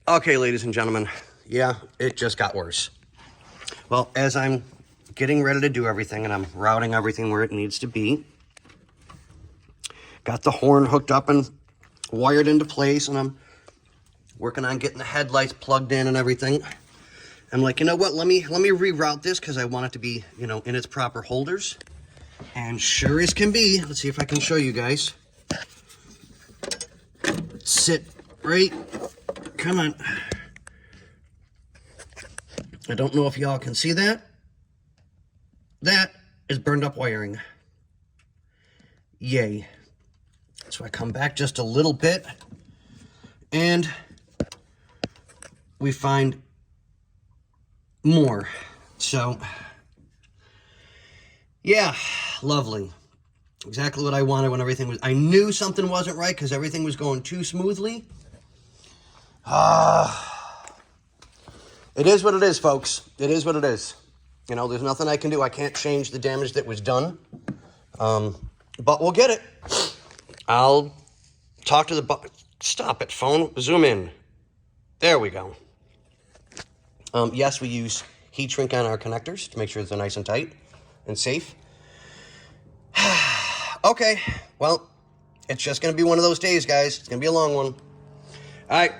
Okay, ladies and gentlemen, yeah, it just got worse. Well, as I'm getting ready to do everything and I'm routing everything where it needs to be, got the horn hooked up and wired into place, and I'm working on getting the headlights plugged in and everything. I'm like, you know what, let me reroute this because I want it to be, in its proper holders. And sure as can be, let's see if I can show you guys. Sit right, come on. I don't know if y'all can see that. That is burned up wiring. Yay. So I come back just a little bit and we find more. So, yeah, lovely. Exactly what I wanted when everything was... I knew something wasn't right because everything was going too smoothly. It is what it is, folks. It is what it is. There's nothing I can do. I can't change the damage that was done. But we'll get it. I'll talk to the... Stop it, phone. Zoom in. There we go. Yes, we use heat shrink on our connectors to make sure they're nice and tight and safe. Okay, well, it's just going to be one of those days, guys. It's going to be a long one. All right.